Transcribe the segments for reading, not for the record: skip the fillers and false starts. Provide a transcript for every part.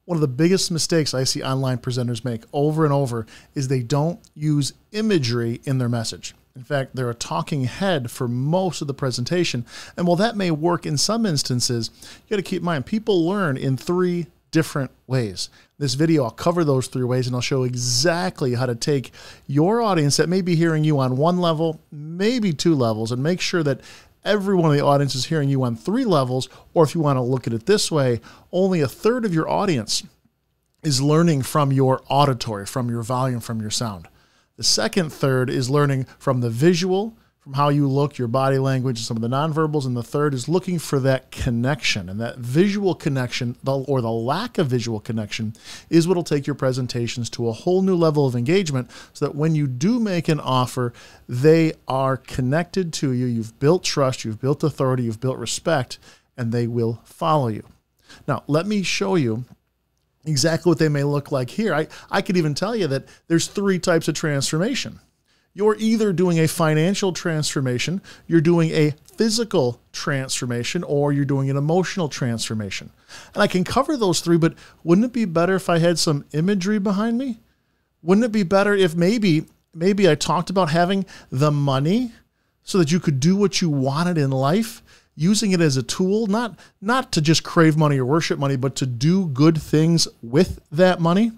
One of the biggest mistakes I see online presenters make over and over is they don't use imagery in their message. In fact, they're a talking head for most of the presentation. And while that may work in some instances, you got to keep in mind, people learn in 3 different ways. This video, I'll cover those 3 ways, and I'll show exactly how to take your audience that may be hearing you on 1 level, maybe 2 levels, and make sure that everyone in the audience is hearing you on 3 levels, or if you want to look at it this way, only 1/3 of your audience is learning from your auditory, from your volume, from your sound. The second third is learning from the visual, from how you look, your body language, some of the nonverbals, and the third is looking for that connection. And that visual connection, or the lack of visual connection, is what will take your presentations to a whole new level of engagement, so that when you do make an offer, they are connected to you. You've built trust, you've built authority, you've built respect, and they will follow you. Now, let me show you exactly what they may look like here. I could even tell you that there's 3 types of transformation. You're either doing a financial transformation, you're doing a physical transformation, or you're doing an emotional transformation. And I can cover those 3, but wouldn't it be better if I had some imagery behind me? Wouldn't it be better if maybe I talked about having the money so that you could do what you wanted in life, using it as a tool, not to just crave money or worship money, but to do good things with that money?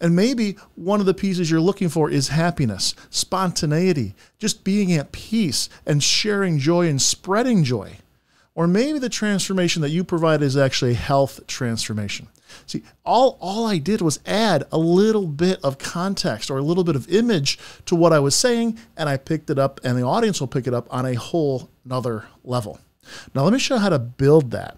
And maybe one of the pieces you're looking for is happiness, spontaneity, just being at peace and sharing joy and spreading joy. Or maybe the transformation that you provide is actually health transformation. See, all I did was add a little bit of context or a little bit of image to what I was saying, and I picked it up, and the audience will pick it up on a whole nother level. Now, let me show you how to build that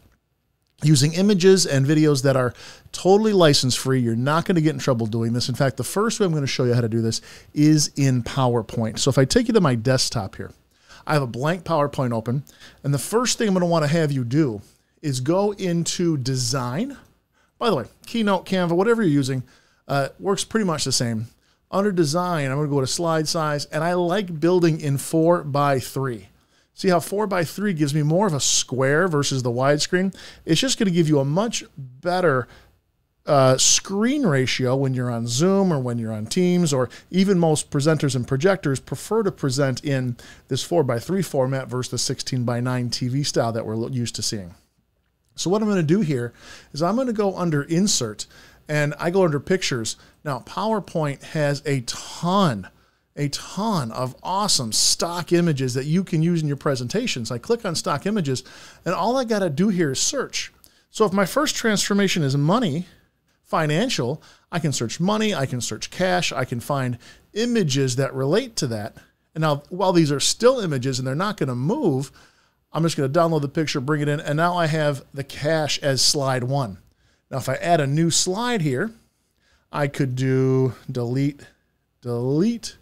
using images and videos that are totally license free. You're not going to get in trouble doing this. In fact, the first way I'm going to show you how to do this is in PowerPoint. So if I take you to my desktop here, I have a blank PowerPoint open, and the first thing I'm going to want to have you do is go into Design. By the way, Keynote, Canva, whatever you're using, works pretty much the same. Under Design, I'm going to go to Slide Size, and I like building in 4:3. See how 4:3 gives me more of a square versus the widescreen? It's just going to give you a much better screen ratio when you're on Zoom or when you're on Teams, or even most presenters and projectors prefer to present in this 4:3 format versus the 16:9 TV style that we're used to seeing. So what I'm going to do here is I'm going to go under Insert, and I go under Pictures. Now, PowerPoint has a ton of awesome stock images that you can use in your presentations. I click on stock images, and all I got to do here is search. So if my first transformation is money, financial, I can search money, I can search cash, I can find images that relate to that. And now, while these are still images and they're not going to move, I'm just going to download the picture, bring it in, and now I have the cash as slide 1. Now, if I add a new slide here, I could do delete, delete.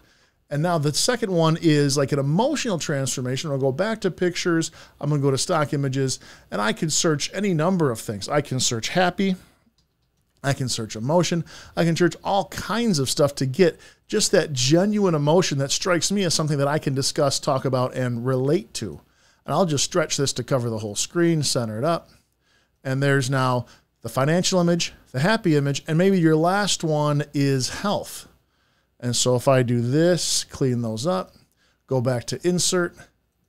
And now the second one is like an emotional transformation. I'll go back to pictures. I'm going to go to stock images, and I can search any number of things. I can search happy. I can search emotion. I can search all kinds of stuff to get just that genuine emotion that strikes me as something that I can discuss, talk about, and relate to. And I'll just stretch this to cover the whole screen, center it up. And there's now the financial image, the happy image, and maybe your last one is health. And so if I do this, clean those up, go back to Insert,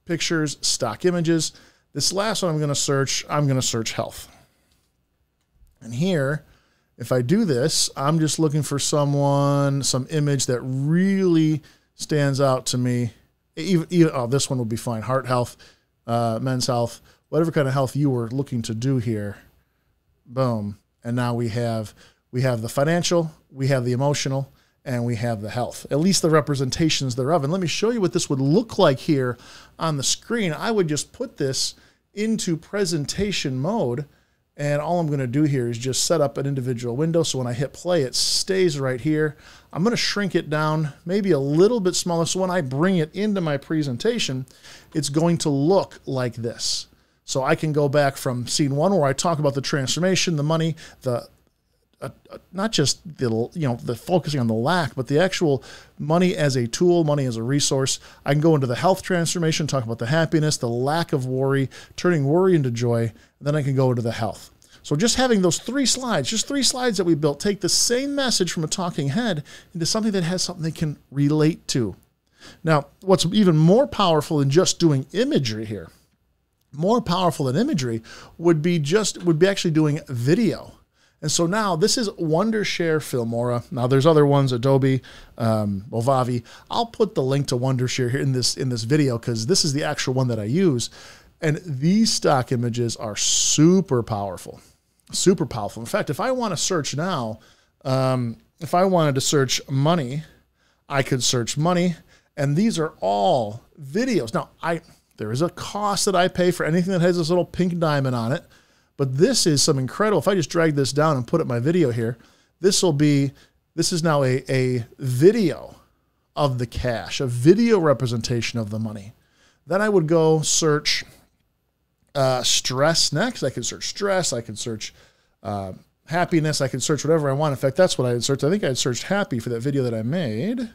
Pictures, Stock Images. This last one I'm going to search health. And here, if I do this, I'm just looking for some image that really stands out to me. Oh, this one would be fine. Heart health, men's health, whatever kind of health you were looking to do here. Boom. And now we have the financial, we have the emotional, and we have the health, at least the representations thereof. And let me show you what this would look like here on the screen. I would just put this into presentation mode, and all I'm going to do here is just set up an individual window. So when I hit play, it stays right here. I'm going to shrink it down maybe a little bit smaller. So when I bring it into my presentation, it's going to look like this. So I can go back from scene 1 where I talk about the transformation, the money, not just the focusing on the lack, but the actual money as a tool, money as a resource. I can go into the health transformation, talk about the happiness, the lack of worry, turning worry into joy. And then I can go into the health. So just having those 3 slides, just 3 slides that we built, take the same message from a talking head into something that has something they can relate to. Now, what's even more powerful than just doing imagery here, more powerful than imagery, would be actually doing video. And so now this is Wondershare Filmora. Now there's other ones, Adobe, Movavi. I'll put the link to Wondershare here in this video because this is the actual one that I use. And these stock images are super powerful, super powerful. In fact, if I want to search now, if I wanted to search money, I could search money, and these are all videos. Now, there is a cost that I pay for anything that has this little pink diamond on it. But this is some incredible, if I just drag this down and put it in my video here, this is now a video of the cash, a video representation of the money. Then I would go search stress next. I could search stress. I could search happiness. I could search whatever I want. In fact, that's what I had searched. I think I had searched happy for that video that I made.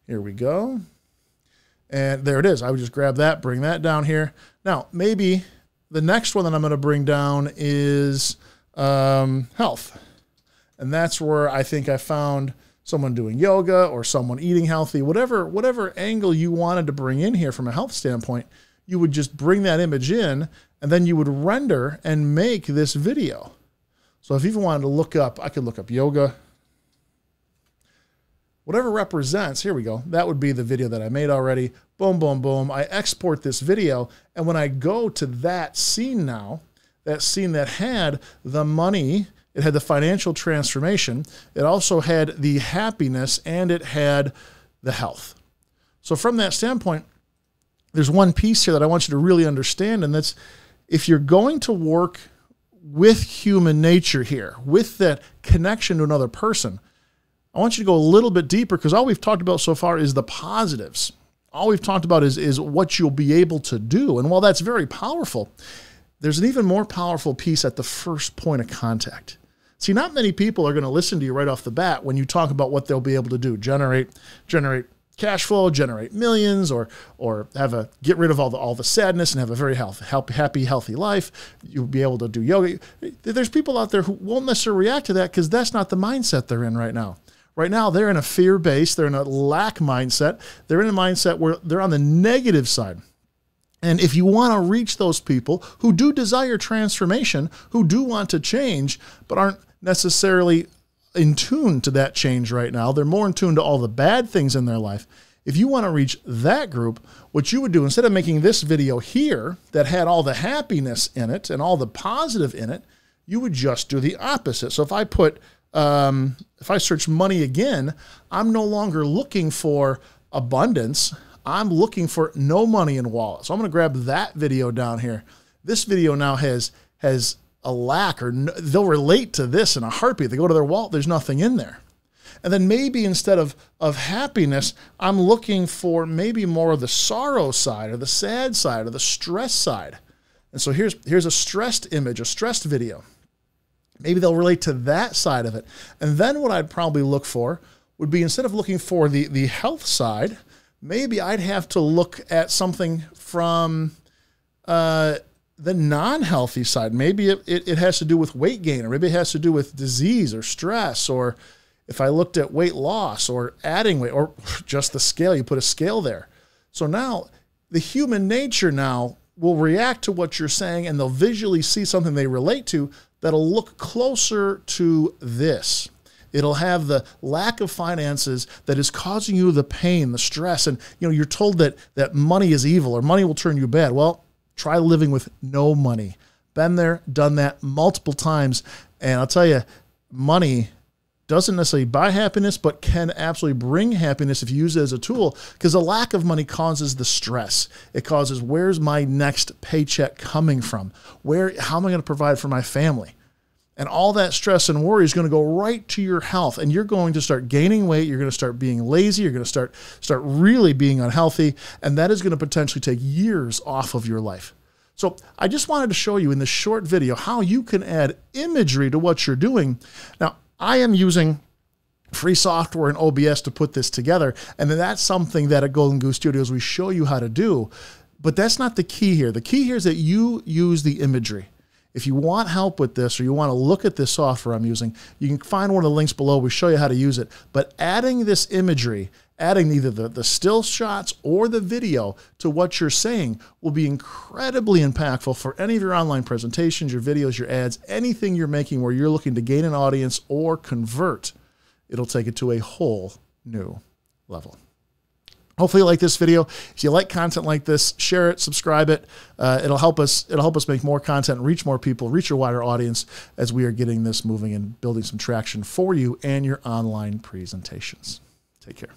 Here we go. And there it is. I would just grab that, bring that down here. Now, maybe the next one that I'm going to bring down is health. And that's where I think I found someone doing yoga or someone eating healthy, whatever angle you wanted to bring in here from a health standpoint, you would just bring that image in and then you would render and make this video. So if you even wanted to look up, I could look up yoga. Whatever represents, here we go. That would be the video that I made already. Boom, boom, boom. I export this video. And when I go to that scene now, that scene that had the money, it had the financial transformation, it also had the happiness, and it had the health. So from that standpoint, there's one piece here that I want you to really understand, and that's if you're going to work with human nature here, with that connection to another person, I want you to go a little bit deeper because all we've talked about so far is the positives. All we've talked about is what you'll be able to do. And while that's very powerful, there's an even more powerful piece at the first point of contact. See, not many people are going to listen to you right off the bat when you talk about what they'll be able to do. Generate cash flow, generate millions, or get rid of all the sadness and have a very happy, healthy life. You'll be able to do yoga. There's people out there who won't necessarily react to that because that's not the mindset they're in right now. Right now, they're in a fear-based, they're in a lack mindset. They're in a mindset where they're on the negative side. And if you want to reach those people who do desire transformation, who do want to change, but aren't necessarily in tune to that change right now, they're more in tune to all the bad things in their life. If you want to reach that group, what you would do, instead of making this video here that had all the happiness in it and all the positive in it, you would just do the opposite. So if I put if I search money again, I'm no longer looking for abundance. I'm looking for no money in wallet. So I'm going to grab that video down here. This video now has a lack, or they'll relate to this in a heartbeat. They go to their wallet, there's nothing in there. And then maybe instead of happiness, I'm looking for maybe more of the sorrow side or the sad side or the stress side. And so here's a stressed image, a stressed video. Maybe they'll relate to that side of it. And then what I'd probably look for would be, instead of looking for the health side, maybe I'd have to look at something from the non-healthy side. Maybe it has to do with weight gain, or maybe it has to do with disease or stress, or if I looked at weight loss or adding weight, or just the scale, you put a scale there. So now the human nature now will react to what you're saying, and they'll visually see something they relate to that'll look closer to this. It'll have the lack of finances that is causing you the pain, the stress, and you're told that money is evil or money will turn you bad. Well, try living with no money. Been there, done that multiple times, and I'll tell you, money doesn't necessarily buy happiness, but can absolutely bring happiness if you use it as a tool, because a lack of money causes the stress. It causes, where's my next paycheck coming from? How am I going to provide for my family? And all that stress and worry is going to go right to your health, and you're going to start gaining weight. You're going to start being lazy. You're going to start really being unhealthy, and that is going to potentially take years off of your life. So I just wanted to show you in this short video how you can add imagery to what you're doing. Now, I am using free software and OBS to put this together, and then that's something that at Golden Goose Studios we show you how to do, but that's not the key here. The key here is that you use the imagery. If you want help with this, or you want to look at this software I'm using, you can find one of the links below. We show you how to use it. But adding this imagery, adding either the still shots or the video to what you're saying will be incredibly impactful for any of your online presentations, your videos, your ads, anything you're making where you're looking to gain an audience or convert. It'll take it to a whole new level. Hopefully you like this video. If you like content like this, share it, subscribe it. It'll help us make more content and reach more people, reach a wider audience as we are getting this moving and building some traction for you and your online presentations. Take care.